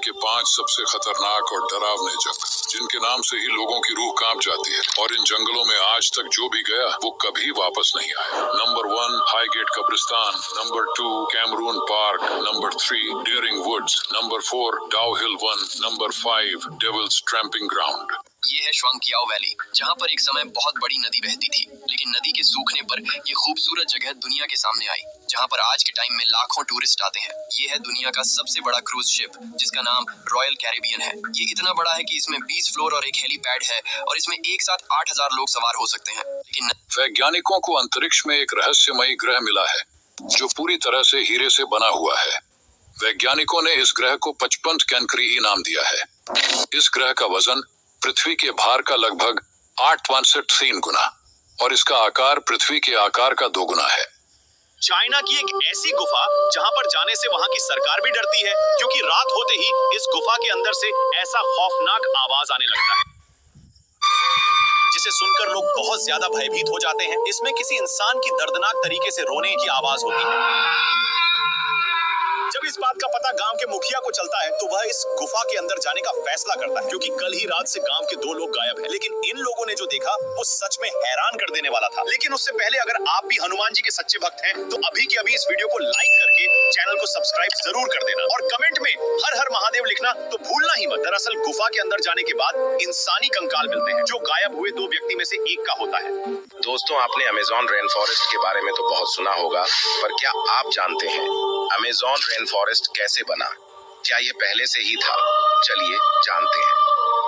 के 5 सबसे खतरनाक और डरावने जंगल, जिनके नाम से ही लोगों की रूह कांप जाती है। और इन जंगलों में आज तक जो भी गया वो कभी वापस नहीं आया। नंबर 1 हाईगेट कब्रिस्तान, number 2 Cameron Park, number 3 Dering Woods, number 4 Dow Hill 1, number 5 Devil's Tramping Ground. ये है श्वांगकियाओ वैली, जहाँ पर एक समय बहुत बड़ी नदी बहती थी, लेकिन नदी के सूखने पर ये खूबसूरत जगह दुनिया के सामने आई, जहाँ पर आज के टाइम में लाखों टूरिस्ट आते हैं। ये है दुनिया का सबसे बड़ा क्रूज शिप, जिसका नाम रॉयल कैरिबियन है। ये इतना बड़ा है कि इसमें 20 फ्लोर और एक हेलीपैड है, और इसमें एक साथ 8000 लोग सवार हो सकते हैं। लेकिन वैज्ञानिकों को अंतरिक्ष में एक रहस्यमयी ग्रह मिला है, जो पूरी तरह से हीरे से बना हुआ है। वैज्ञानिकों ने इस ग्रह को 55 कैनक्रीई नाम दिया है। इस ग्रह का वजन पृथ्वी के भार का लगभग 8.3 गुना, और इसका आकार पृथ्वी के आकार का 2 गुना है। चाइना की एक ऐसी गुफा जहां पर जाने से वहां की सरकार भी डरती है, क्योंकि रात होते ही इस गुफा के अंदर से ऐसा खौफनाक आवाज आने लगता है, जिसे सुनकर लोग बहुत ज्यादा भयभीत हो जाते हैं। इसमें किसी इंसान की दर्दनाक तरीके से रोने की आवाज होती है। जब इस बात का पता गांव के मुखिया को चलता है, तो वह इस गुफा के अंदर जाने का फैसला करता है, क्योंकि कल ही रात से गांव के 2 लोग गायब हैं। लेकिन इन लोगों ने जो देखा वो सच में हैरान कर देने वाला था। लेकिन उससे पहले अगर आप भी हनुमान जी के सच्चे भक्त हैं, तो अभी के अभी इस वीडियो को लाइक करके चैनल को सब्सक्राइब जरूर कर देना, और कमेंट में हर हर महादेव लिखना तो भूलना ही मत। दरअसल गुफा के अंदर जाने के बाद इंसानी कंकाल मिलते हैं, जो गायब हुए 2 व्यक्ति में से एक का होता है। दोस्तों, आपने अमेज़न रेन फॉरेस्ट के बारे में तो बहुत सुना होगा, पर क्या आप जानते हैं अमेज़न रेन फॉरेस्ट कैसे बना? क्या ये पहले से ही था? चलिए जानते हैं।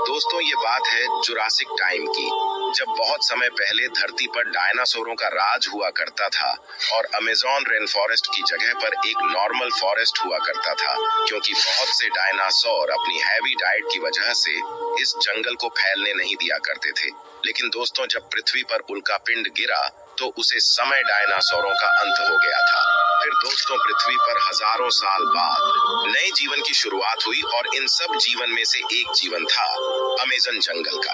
दोस्तों, ये बात है जुरासिक टाइम की, जब बहुत समय पहले धरती पर डायनासोरों का राज हुआ करता था, और अमेज़न रेन फॉरेस्ट की जगह पर एक नॉर्मल फॉरेस्ट हुआ करता था, क्योंकि बहुत से डायनासोर अपनी हैवी डाइट की वजह से इस जंगल को फैलने नहीं दिया करते थे। लेकिन दोस्तों, जब पृथ्वी पर उल्कापिंड गिरा, तो उसे समय डायनासोरों का अंत हो गया था। फिर दोस्तों, पृथ्वी पर हजारों साल बाद नए जीवन की शुरुआत हुई, और इन सब जीवन में से एक जीवन था अमेज़न जंगल का।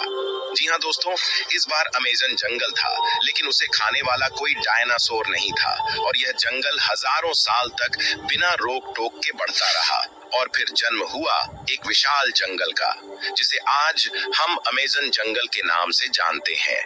जी हाँ दोस्तों, इस बार अमेज़न जंगल था, लेकिन उसे खाने वाला कोई डायनासोर नहीं था, और यह जंगल हजारों साल तक बिना रोक टोक के बढ़ता रहा, और फिर जन्म हुआ एक विशाल जंगल का, जिसे आज हम अमेज़न जंगल के नाम से जानते हैं।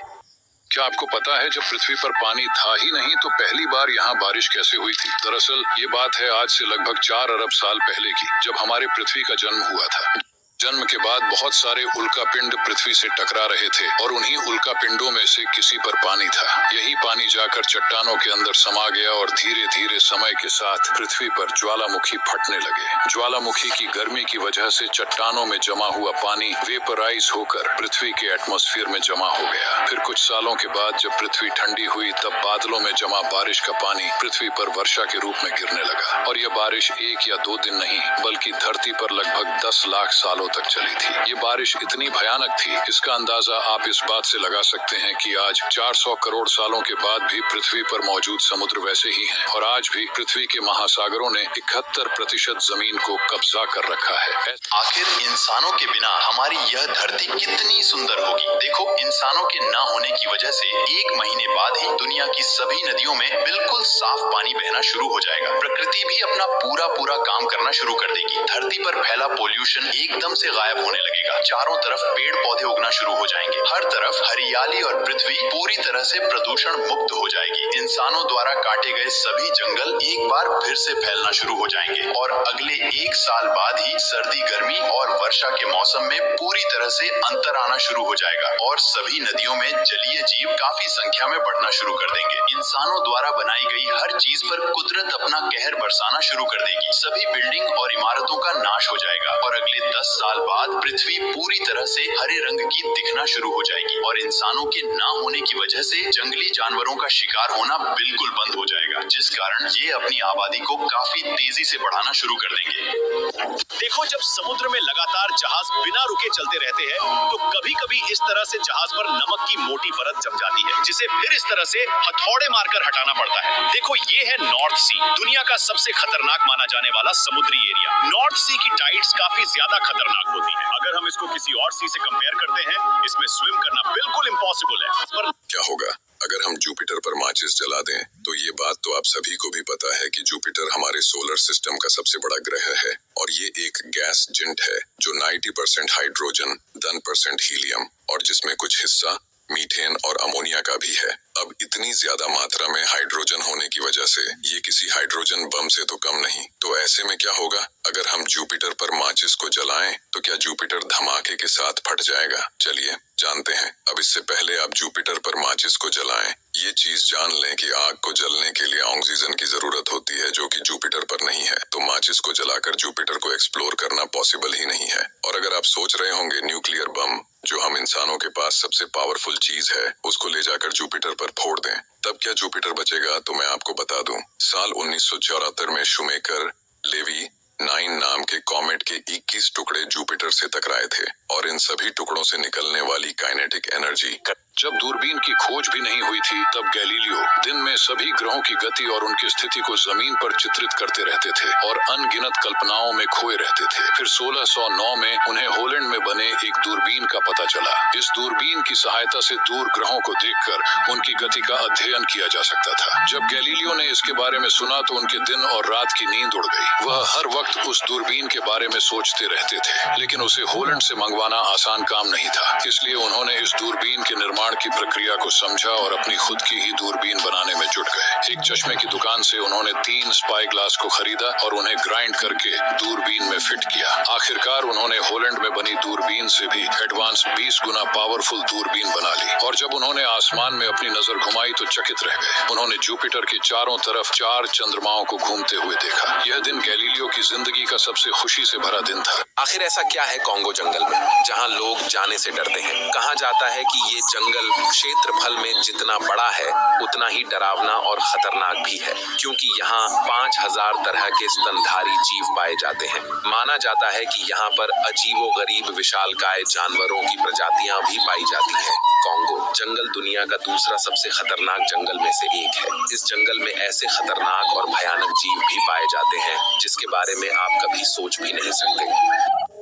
क्या आपको पता है, जब पृथ्वी पर पानी था ही नहीं तो पहली बार यहाँ बारिश कैसे हुई थी? दरअसल ये बात है आज से लगभग 4 अरब साल पहले की, जब हमारे पृथ्वी का जन्म हुआ था। जन्म के बाद बहुत सारे उल्कापिंड पृथ्वी से टकरा रहे थे, और उन्हीं उल्कापिंडों में से किसी पर पानी था। यही पानी जाकर चट्टानों के अंदर समा गया, और धीरे धीरे समय के साथ पृथ्वी पर ज्वालामुखी फटने लगे। ज्वालामुखी की गर्मी की वजह से चट्टानों में जमा हुआ पानी वेपराइज होकर पृथ्वी के एटमॉस्फेयर में जमा हो गया। फिर कुछ सालों के बाद जब पृथ्वी ठंडी हुई, तब बादलों में जमा बारिश का पानी पृथ्वी पर वर्षा के रूप में गिरने लगा, और यह बारिश 1 या 2 दिन नहीं, बल्कि धरती पर लगभग 10 लाख सालों तक चली थी। ये बारिश इतनी भयानक थी, इसका अंदाजा आप इस बात से लगा सकते हैं कि आज 400 करोड़ सालों के बाद भी पृथ्वी पर मौजूद समुद्र वैसे ही हैं, और आज भी पृथ्वी के महासागरों ने 71% जमीन को कब्जा कर रखा है। आखिर इंसानों के बिना हमारी यह धरती कितनी सुंदर होगी। देखो, इंसानों के ना होने की वजह से 1 महीने बाद ही दुनिया की सभी नदियों में बिल्कुल साफ पानी बहना शुरू हो जाएगा। प्रकृति भी अपना पूरा काम करना शुरू कर देगी। धरती पर फैला पोल्यूशन एकदम से गायब होने लगेगा। चारों तरफ पेड़ पौधे उगना शुरू हो जाएंगे। हर तरफ हरियाली, और पृथ्वी पूरी तरह से प्रदूषण मुक्त हो जाएगी। इंसानों द्वारा काटे गए सभी जंगल एक बार फिर से फैलना शुरू हो जाएंगे, और अगले 1 साल बाद ही सर्दी, गर्मी और वर्षा के मौसम में पूरी तरह से अंतर आना शुरू हो जाएगा, और सभी नदियों में जलीय जीव काफी संख्या में बढ़ना शुरू कर देंगे। इंसानों द्वारा बनाई गई हर चीज पर कुदरत अपना कहर बरसाना शुरू कर देगी। सभी बिल्डिंग और इमारतों का नाश हो जाएगा, और अगले 10 साल बाद पृथ्वी पूरी तरह से हरे रंग की दिखना शुरू हो जाएगी, और इंसानों के ना होने की वजह से जंगली जानवरों का शिकार होना बिल्कुल बंद हो जाएगा, जिस कारण ये अपनी आबादी को काफी तेजी से बढ़ाना शुरू कर देंगे। देखो, जब समुद्र में लगातार जहाज बिना रुके चलते रहते हैं, तो कभी कभी इस तरह से जहाज पर नमक की मोटी परत जम जाती है, जिसे फिर इस तरह से हथौड़े मारकर हटाना पड़ता है। देखो, ये है नॉर्थ सी, दुनिया का सबसे खतरनाक माना जाने वाला समुद्री एरिया। नॉर्थ सी की टाइड्स काफी ज्यादा खतरनाक होती है। अगर हम इसको किसी और सी से कंपेयर करते हैं, इसमें स्विम करना बिल्कुल इम्पॉसिबल है। पर क्या होगा अगर हम जुपिटर पर माचिस जला दें? तो ये बात तो आप सभी को भी पता है कि जुपिटर हमारे सोलर सिस्टम का सबसे बड़ा ग्रह है, और ये एक गैस जिंट है जो 90% हाइड्रोजन, 10% हीलियम और जिसमें कुछ हिस्सा मीथेन और अमोनिया का भी है। अब इतनी ज्यादा मात्रा में हाइड्रोजन होने की वजह से ये किसी हाइड्रोजन बम से तो कम नहीं। तो ऐसे में क्या होगा? अगर हम जुपिटर पर माचिस को जलाएं तो क्या जुपिटर धमाके के साथ फट जाएगा? चलिए जानते हैं। अब इससे पहले आप जुपिटर पर माचिस को जलाएं, ये चीज जान लें कि आग को जलने के लिए ऑक्सीजन की जरूरत होती है जो कि जुपिटर पर नहीं है। तो माचिस को जलाकर जुपिटर को एक्सप्लोर करना पॉसिबल ही नहीं है। और अगर आप सोच रहे होंगे न्यूक्लियर बम जो हम इंसानों के पास सबसे पावरफुल चीज है उसको ले जाकर जुपिटर पर फोड़ दें, तब क्या जुपिटर बचेगा? तो मैं आपको बता दूं, साल 1974 में शुमेकर लेवी 9 नाम के कॉमेट के 21 टुकड़े जुपिटर से टकराए थे और इन सभी टुकड़ों से निकलने वाली काइनेटिक एनर्जी। जब दूरबीन की खोज भी नहीं हुई थी तब गैलीलियो दिन में सभी ग्रहों की गति और उनकी स्थिति को जमीन पर चित्रित करते रहते थे और अनगिनत कल्पनाओं में खोए रहते थे। फिर 1609 में उन्हें होलैंड में बने एक दूरबीन का पता चला। इस दूरबीन की सहायता से दूर ग्रहों को देखकर उनकी गति का अध्ययन किया जा सकता था। जब गैलीलियो ने इसके बारे में सुना तो उनके दिन और रात की नींद उड़ गई। वह हर वक्त उस दूरबीन के बारे में सोचते रहते थे, लेकिन उसे होलैंड से मंगवाना आसान काम नहीं था। इसलिए उन्होंने इस दूरबीन के निर्माण की प्रक्रिया को समझा और अपनी खुद की ही दूरबीन बनाने में जुट गए। एक चश्मे की दुकान से उन्होंने 3 स्पाई ग्लास को खरीदा और उन्हें ग्राइंड करके दूरबीन में फिट किया। आखिरकार उन्होंने होलैंड में बनी दूरबीन से भी एडवांस 20 गुना पावरफुल दूरबीन बना ली। और जब उन्होंने आसमान में अपनी नजर घुमाई तो चकित रह गए। उन्होंने जुपिटर के चारों तरफ 4 चंद्रमाओं को घूमते हुए देखा। यह दिन गैलीलियो की जिंदगी का सबसे खुशी से भरा दिन था। आखिर ऐसा क्या है कॉन्गो जंगल में जहां लोग जाने से डरते हैं? कहा जाता है कि ये जंगल क्षेत्रफल में जितना बड़ा है उतना ही डरावना और खतरनाक भी है, क्योंकि यहाँ 5000 तरह के स्तनधारी जीव पाए जाते हैं। माना जाता है कि यहाँ पर अजीबोगरीब विशालकाय जानवरों की प्रजातियां भी पाई जाती हैं। कॉन्गो जंगल दुनिया का दूसरा सबसे खतरनाक जंगल में से एक है। इस जंगल में ऐसे खतरनाक और भयानक जीव भी पाए जाते हैं जिसके बारे में आप कभी सोच भी नहीं सकते।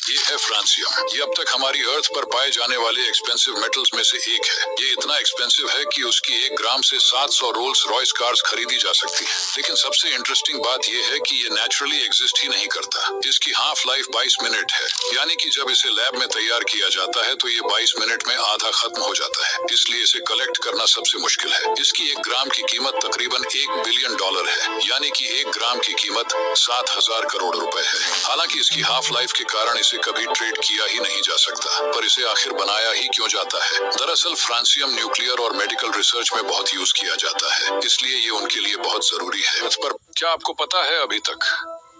ये है फ्रांसियम। ये अब तक हमारी अर्थ पर पाए जाने वाले एक्सपेंसिव मेटल्स में से एक है। ये इतना एक्सपेंसिव है कि उसकी 1 ग्राम से 700 रोल्स रॉयस कार्स खरीदी जा सकती है। लेकिन सबसे इंटरेस्टिंग बात यह है कि ये नेचुरली एग्जिस्ट ही नहीं करता। इसकी हाफ लाइफ 22 मिनट है, यानी कि जब इसे लैब में तैयार किया जाता है तो ये 22 मिनट में आधा खत्म हो जाता है। इसलिए इसे कलेक्ट करना सबसे मुश्किल है। इसकी 1 ग्राम की कीमत तकरीबन $1 बिलियन है, यानी कि 1 ग्राम की कीमत 7000 करोड़ रुपए है। हालांकि इसकी हाफ लाइफ के कारण इसे कभी ट्रेड किया ही नहीं जा सकता, पर इसे आखिर बनाया ही क्यों जाता है? दरअसल फ्रांसियम न्यूक्लियर और मेडिकल रिसर्च में बहुत यूज किया जाता है, इसलिए ये उनके लिए बहुत जरूरी है। पर क्या आपको पता है अभी तक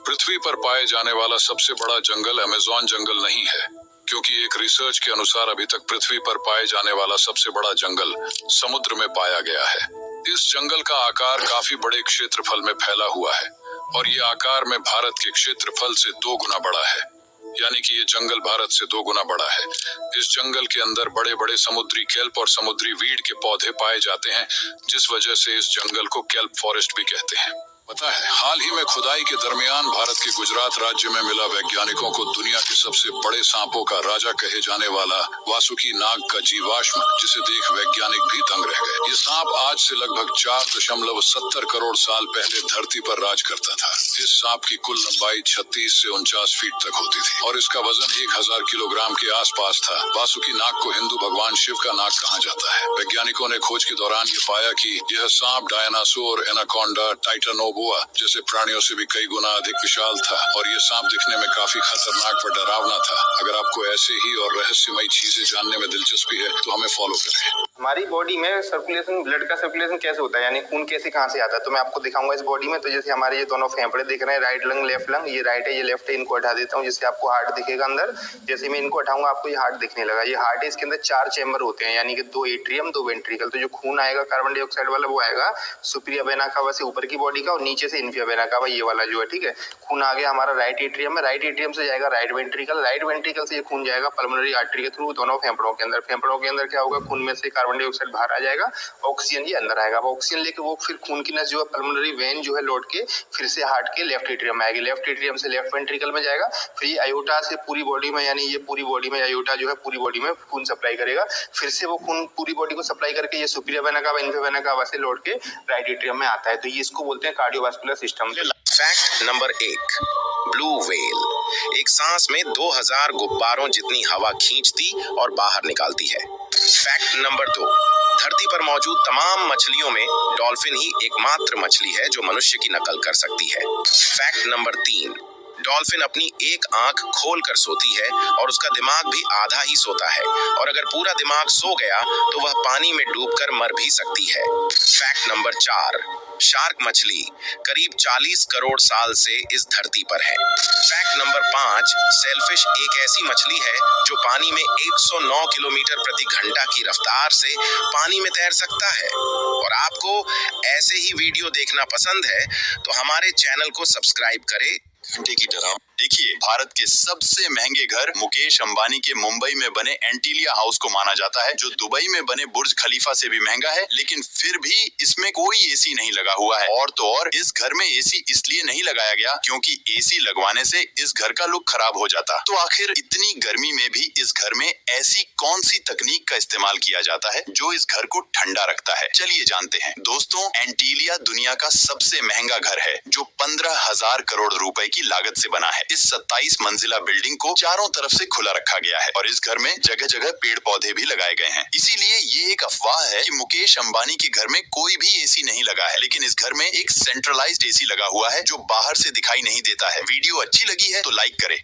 पृथ्वी पर पाए जाने वाला सबसे बड़ा जंगल अमेज़न जंगल नहीं है, क्योंकि एक रिसर्च के अनुसार अभी तक पृथ्वी पर पाए जाने वाला सबसे बड़ा जंगल समुद्र में पाया गया है। इस जंगल का आकार काफी बड़े क्षेत्रफल में फैला हुआ है और ये आकार में भारत के क्षेत्रफल से 2 गुना बड़ा है, यानी कि ये जंगल भारत से 2 गुना बड़ा है। इस जंगल के अंदर बड़े बड़े समुद्री केल्प और समुद्री वीड के पौधे पाए जाते हैं, जिस वजह से इस जंगल को केल्प फॉरेस्ट भी कहते हैं। पता है, हाल ही में खुदाई के दरमियान भारत के गुजरात राज्य में मिला वैज्ञानिकों को दुनिया के सबसे बड़े सांपों का राजा कहे जाने वाला वासुकी नाग का जीवाश्म, जिसे देख वैज्ञानिक भी दंग रह गए। ये सांप आज से लगभग 4.70 करोड़ साल पहले धरती पर राज करता था। इस सांप की कुल लंबाई 36 से 49 फीट तक होती थी और इसका वजन 1000 किलोग्राम के आसपास था। वासुकी नाग को हिंदू भगवान शिव का नाग कहा जाता है। वैज्ञानिकों ने खोज के दौरान ये पाया कि यह सांप डायनासोर, एनाकोंडा, टाइटानो जैसे प्राणियों से भी कई गुना अधिक विशाल था और ये सांप दिखने में काफी खतरनाक व डरावना था। अगर आपको ऐसे ही और रहस्यमयी चीजें जानने में दिलचस्पी है तो हमें फॉलो करें। हमारी बॉडी में सर्कुलेशन, ब्लड का सर्कुलेशन कैसे होता है, यानी खून कैसे कहाँ से आता है, तो मैं आपको दिखाऊंगा इस बॉडी में। तो जैसे हमारे ये दोनों फेफड़े दिख रहे हैं, राइट लंग, लेफ्ट लंग, ये राइट है, ये लेफ्ट है, इनको हटा देता हूँ जिससे आपको हार्ट दिखेगा अंदर। जैसे मैं इनको हटाऊंगा आपको ये हार्ट दिखने लगा। ये हार्ट है, इसके अंदर 4 चैम्बर होते हैं, यानी कि 2 एट्रियम, 2 वेंट्रिकल। तो जो खून आएगा कार्बन डाइऑक्साइड वाला वो आएगा सुपीरियर वेना कावा से ऊपर की बॉडी का, और नीचे से इन्फीरियर वेना कावा ये वाला जो है, ठीक है। खून आ गया हमारा राइट एट्रियम में, राइट एट्रियम से जाएगा राइट वेंट्रिकल, राइट वेंट्रिकल से ये खून जाएगा पल्मोनरी आर्टरी के थ्रू दोनों फेफड़ों के अंदर। फेफड़ों के अंदर क्या होगा, खून में से कार्बन डाइऑक्साइड बाहर आ जाएगा, ऑक्सीजन ये अंदर आएगा। ऑक्सीजन लेके वो फिर खून की नस जो है पल्मोनरी वेन जो है लौट के फिर से हार्ट के लेफ्ट एट्रियम में आएगी, लेफ्ट एट्रियम से लेफ्ट वेंट्रिकल में जाएगा, फिर ये आयोटा से पूरी बॉडी में, यानी ये पूरी बॉडी में आयोटा जो है पूरी बॉडी में खून सप्लाई करेगा। फिर से वो खून पूरी बॉडी को सप्लाई करके ये superior vena cava, inferior vena cava से लौट के राइट एट्रियम में आता है। तो ये इसको बोलते हैं cardiovascular system. Fact number 1, blue whale एक सांस में 2000 गुब्बारों जितनी हवा खींचती और बाहर निकालती है। फैक्ट नंबर 2, धरती पर मौजूद तमाम मछलियों में डॉल्फिन ही एकमात्र मछली है जो मनुष्य की नकल कर सकती है। फैक्ट नंबर 3, डॉल्फिन अपनी एक आंख खोलकर सोती है और उसका दिमाग भी आधा ही सोता है, और अगर पूरा दिमाग सो गया तो वह पानी में डूबकर मर भी सकती है। फैक्ट नंबर 4, शार्क मछली करीब 40 करोड़ साल से इस धरती पर है। फैक्ट नंबर 5, सेलफिश एक ऐसी मछली है जो पानी में 109 किलोमीटर प्रति घंटा की रफ्तार से पानी में तैर सकता है। और आपको ऐसे ही वीडियो देखना पसंद है तो हमारे चैनल को सब्सक्राइब करें। घंटे की तरह देखिए, भारत के सबसे महंगे घर मुकेश अंबानी के मुंबई में बने एंटीलिया हाउस को माना जाता है, जो दुबई में बने बुर्ज खलीफा से भी महंगा है, लेकिन फिर भी इसमें कोई एसी नहीं लगा हुआ है। और तो और इस घर में एसी इसलिए नहीं लगाया गया क्योंकि एसी लगवाने से इस घर का लुक खराब हो जाता। तो आखिर इतनी गर्मी में भी इस घर में ऐसी कौन सी तकनीक का इस्तेमाल किया जाता है जो इस घर को ठंडा रखता है? चलिए जानते हैं। दोस्तों, एंटीलिया दुनिया का सबसे महंगा घर है जो 15,000 करोड़ रुपए की लागत से बना है। इस 27 मंजिला बिल्डिंग को चारों तरफ से खुला रखा गया है और इस घर में जगह जगह पेड़ पौधे भी लगाए गए हैं। इसीलिए ये एक अफवाह है कि मुकेश अंबानी के घर में कोई भी एसी नहीं लगा है, लेकिन इस घर में एक सेंट्रलाइज्ड एसी लगा हुआ है जो बाहर से दिखाई नहीं देता है। वीडियो अच्छी लगी है तो लाइक करें।